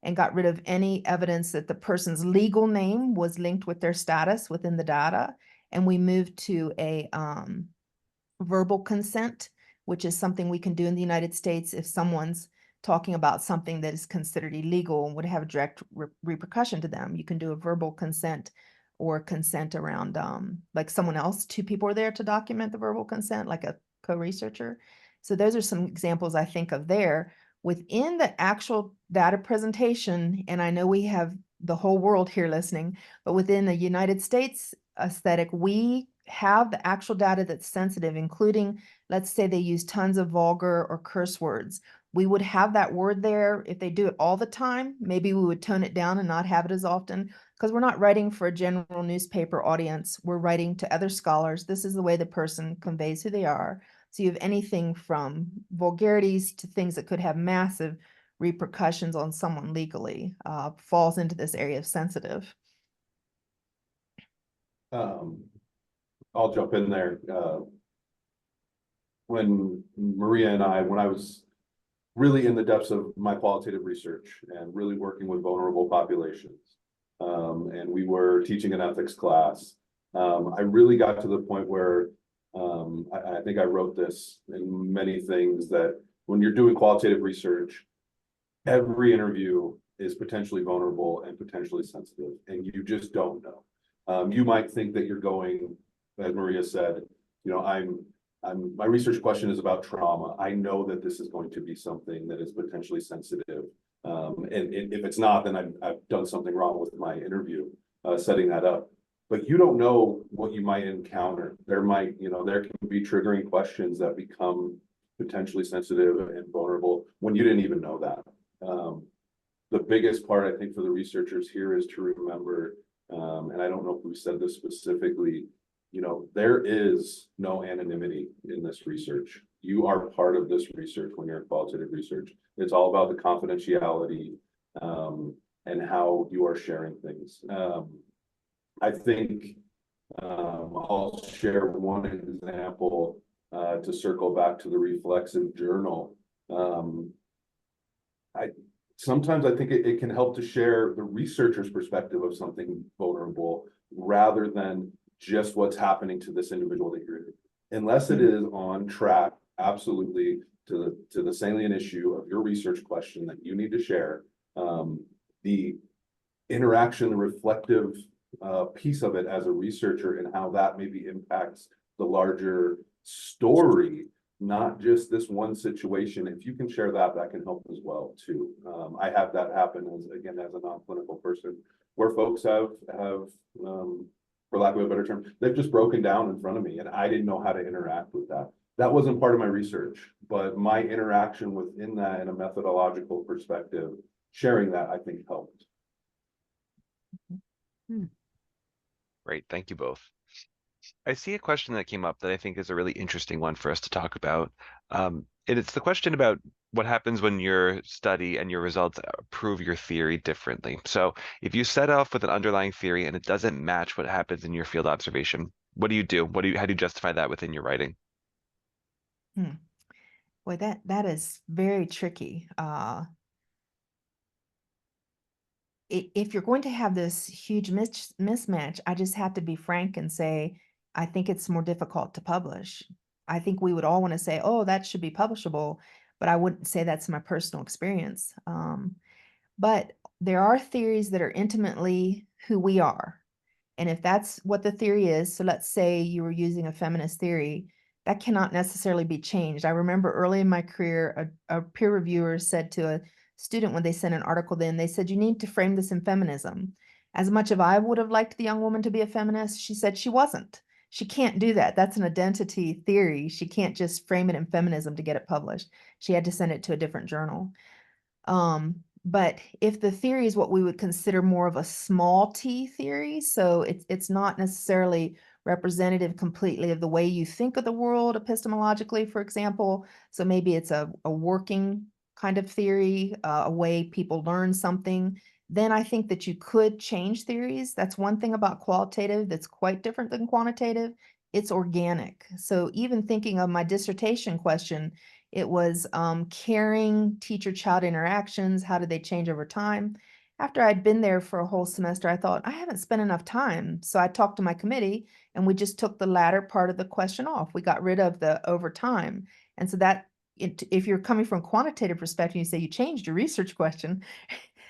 and got rid of any evidence that the person's legal name was linked with their status within the data. And we moved to a verbal consent, which is something we can do in the United States if someone's talking about something that is considered illegal and would have a direct repercussion to them. You can do a verbal consent or consent around like someone else, two people are there to document the verbal consent, like a co-researcher. So those are some examples I think of there. Within the actual data presentation, and I know we have the whole world here listening, but within the United States aesthetic, we have the actual data that's sensitive, including, let's say they use tons of vulgar or curse words. We would have that word there. If they do it all the time, maybe we would tone it down and not have it as often, because we're not writing for a general newspaper audience. We're writing to other scholars. This is the way the person conveys who they are. So you have anything from vulgarities to things that could have massive repercussions on someone legally, falls into this area of sensitive. I'll jump in there. When Maria and when I was really in the depths of my qualitative research and really working with vulnerable populations, and we were teaching an ethics class, I really got to the point where I think I wrote this in many things, that when you're doing qualitative research, every interview is potentially vulnerable and potentially sensitive, and you just don't know. You might think that you're going, as Maria said, you know, my research question is about trauma. I know that this is going to be something that is potentially sensitive. And if it's not, then I've done something wrong with my interview, setting that up. But you don't know what you might encounter. There can be triggering questions that become potentially sensitive and vulnerable when you didn't even know that. The biggest part, I think, for the researchers here is to remember, and I don't know if we said this specifically, you know, there is no anonymity in this research. You are part of this research when you're in qualitative research. It's all about the confidentiality and how you are sharing things. I think I'll share one example to circle back to the reflexive journal. Sometimes I think it can help to share the researcher's perspective of something vulnerable rather than just what's happening to this individual that you're in. Unless it is on track, absolutely, to the salient issue of your research question that you need to share, the interaction, the reflective piece of it as a researcher and how that maybe impacts the larger story not just this one situation. If you can share that, that can help as well too. I have that happen as a non-clinical person, where folks have for lack of a better term, they've just broken down in front of me, and I didn't know how to interact with that. That wasn't part of my research, but my interaction within that in a methodological perspective, sharing that, I think, helped. Great, thank you both. I see a question that came up that I think is a really interesting one for us to talk about. And it's the question about what happens when your study and your results prove your theory differently. So if you set off with an underlying theory and it doesn't match what happens in your field observation, what do you do? How do you justify that within your writing? Boy, that is very tricky. If you're going to have this huge mismatch, I just have to be frank and say, I think it's more difficult to publish. I think we would all want to say, oh, that should be publishable, but I wouldn't say that's my personal experience. But there are theories that are intimately who we are. And if that's what the theory is, so let's say you were using a feminist theory, that cannot necessarily be changed. I remember early in my career, a peer reviewer said to a student when they sent an article in, they said, you need to frame this in feminism. As much as I would have liked the young woman to be a feminist, she said she wasn't. She can't do that. That's an identity theory. She can't just frame it in feminism to get it published. She had to send it to a different journal. But if the theory is what we would consider more of a small t theory, so it's not necessarily representative completely of the way you think of the world epistemologically, for example. So maybe it's a working kind of theory, a way people learn something. Then I think that you could change theories. That's one thing about qualitative that's quite different than quantitative. It's organic. So even thinking of my dissertation question, it was caring teacher-child interactions. How did they change over time? After I'd been there for a whole semester, I thought, I haven't spent enough time. So I talked to my committee and we just took the latter part of the question off. We got rid of the over time. And so that, if you're coming from quantitative perspective, you say you changed your research question,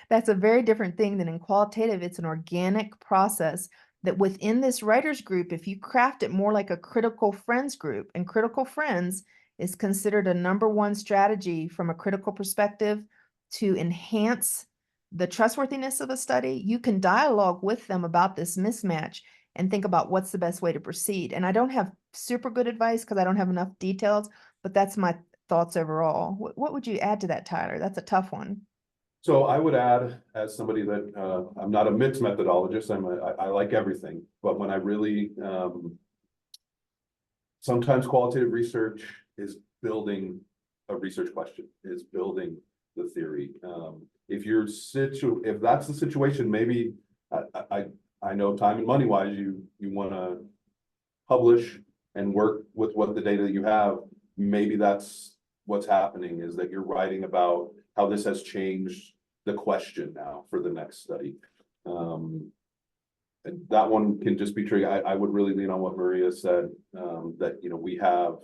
that's a very different thing than in qualitative. It's an organic process that within this writers group, if you craft it more like a critical friends group, and critical friends is considered a #1 strategy from a critical perspective to enhance the trustworthiness of a study, you can dialogue with them about this mismatch and think about what's the best way to proceed. And I don't have super good advice because I don't have enough details, but that's my thoughts overall. What would you add to that, Tyler? That's a tough one. So I would add, as somebody that I'm not a mixed methodologist, I like everything, but when I really sometimes qualitative research is building a research question, is building the theory. If that's the situation, maybe I know time and money wise, you want to publish and work with what the data that you have. Maybe that's what's happening, is that you're writing about how this has changed the question now for the next study. And that one can just be tricky. I would really lean on what Maria said, that, we have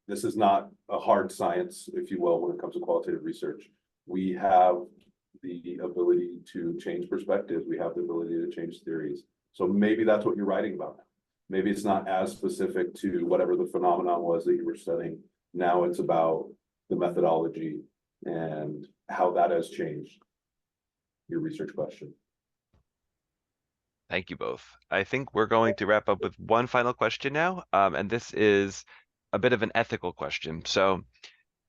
this is not a hard science, if you will, when it comes to qualitative research. We have the ability to change perspectives. We have the ability to change theories. So maybe that's what you're writing about now. Maybe it's not as specific to whatever the phenomenon was that you were studying. Now it's about the methodology and how that has changed your research question. Thank you both. I think we're going to wrap up with one final question now, and this is a bit of an ethical question. So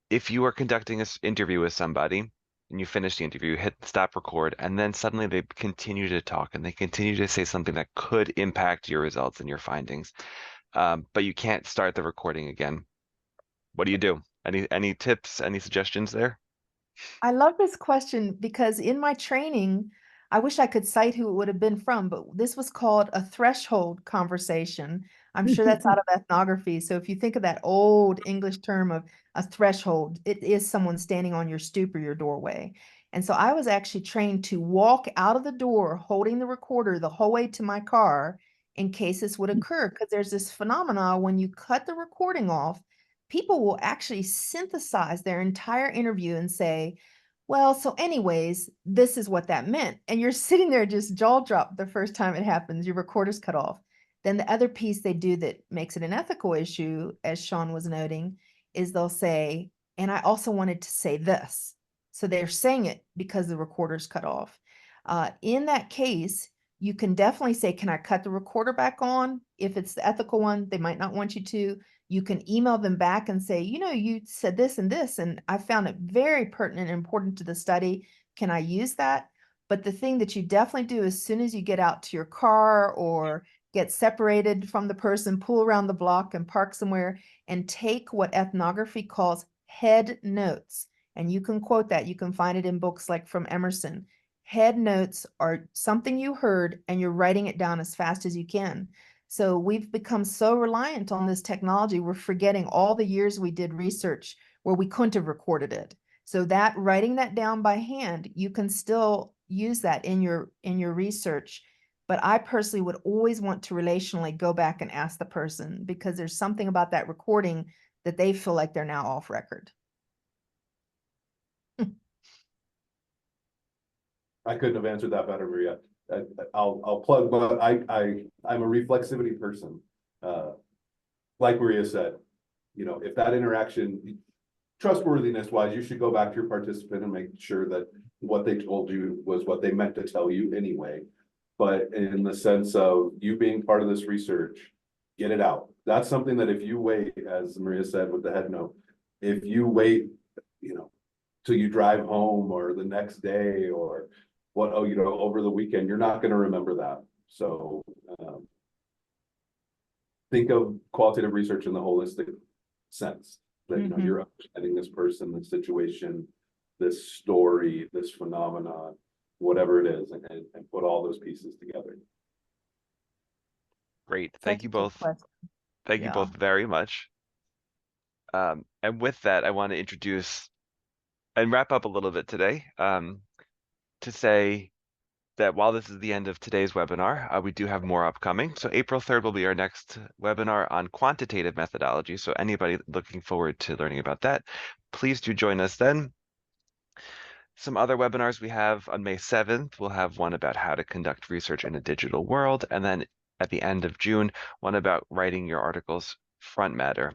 if you are conducting an interview with somebody and you finish the interview, hit stop record, and then suddenly they continue to talk and they continue to say something that could impact your results and your findings, but you can't start the recording again, what do you do? Any tips, any suggestions there? I love this question because in my training, I wish I could cite who it would have been from, but this was called a threshold conversation. I'm sure that's out of ethnography. So if you think of that old English term of a threshold, it is someone standing on your stoop or your doorway. And so I was actually trained to walk out of the door holding the recorder the whole way to my car in case this would occur. Because there's this phenomena when you cut the recording off, people will actually synthesize their entire interview and say, well, so anyways, this is what that meant. And you're sitting there just jaw dropped the first time it happens, your recorder's cut off. Then the other piece they do that makes it an ethical issue, as Sean was noting, is they'll say, and I also wanted to say this. So they're saying it because the recorder's cut off. In that case, you can definitely say, can I cut the recorder back on? If it's the ethical one, they might not want you to. You can email them back and say, you know, you said this, and I found it very pertinent and important to the study. Can I use that? But the thing that you definitely do as soon as you get out to your car or get separated from the person, pull around the block and park somewhere and take what ethnography calls head notes. And you can quote that. You can find it in books like from Emerson. Head notes are something you heard and you're writing it down as fast as you can. So we've become so reliant on this technology, we're forgetting all the years we did research where we couldn't have recorded it. So that writing that down by hand, you can still use that in your research. But I personally would always want to relationally go back and ask the person, because there's something about that recording that they feel like they're now off record. I couldn't have answered that better, Maria. I'll plug, but I'm a reflexivity person. Like Maria said, you know, if that interaction, trustworthiness wise, you should go back to your participant and make sure that what they told you was what they meant to tell you anyway. But in the sense of you being part of this research, get it out. That's something that if you wait, as Maria said with the head note, if you wait, you know, till you drive home or the next day or what, oh, you know, over the weekend, you're not going to remember that. So think of qualitative research in the holistic sense that, you know, you're understanding this person, this situation, this story, this phenomenon, whatever it is, and put all those pieces together. Great. Thank you both. Thank you Yeah. both very much. And with that, I want to introduce and wrap up a little bit today to say that while this is the end of today's webinar, we do have more upcoming. So April 3rd will be our next webinar on quantitative methodology. So anybody looking forward to learning about that, please do join us then. Some other webinars we have on May 7th, we'll have one about how to conduct research in a digital world. And then at the end of June, one about writing your articles front matter.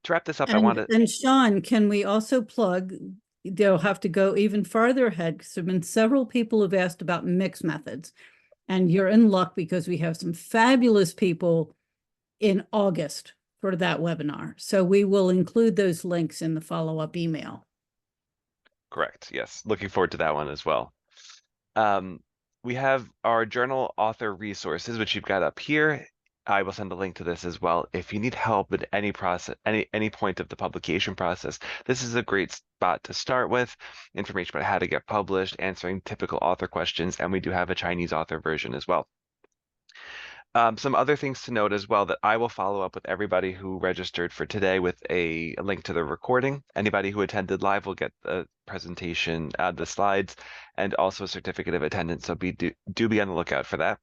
To wrap this up, I want to... And Sean, can we also plug, they'll have to go even farther ahead because there have been several people who've asked about mixed methods. And you're in luck because we have some fabulous people in August for that webinar. So we will include those links in the follow-up email. Correct. Yes. Looking forward to that one as well. We have our journal author resources, which you've got up here. I will send a link to this as well. If you need help with any process, any point of the publication process, this is a great spot to start with. Information about how to get published, answering typical author questions, and we do have a Chinese author version as well. Some other things to note as well that I will follow up with everybody who registered for today with a link to the recording. Anybody who attended live will get the presentation, the slides, and also a certificate of attendance. So do be on the lookout for that.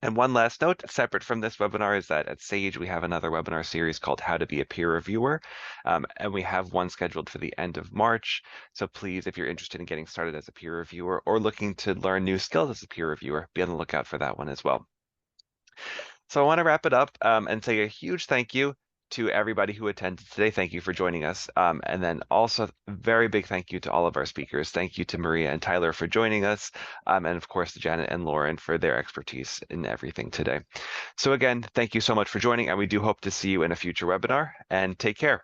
And one last note, separate from this webinar, is that at Sage, we have another webinar series called How to Be a Peer Reviewer. And we have one scheduled for the end of March. So please, if you're interested in getting started as a peer reviewer or looking to learn new skills as a peer reviewer, be on the lookout for that one as well. So I want to wrap it up and say a huge thank you to everybody who attended today. Thank you for joining us. And then also very big thank you to all of our speakers. Thank you to Maria and Tyler for joining us. And of course, to Janet and Lauren for their expertise in everything today. So again, thank you so much for joining, and we do hope to see you in a future webinar, and take care.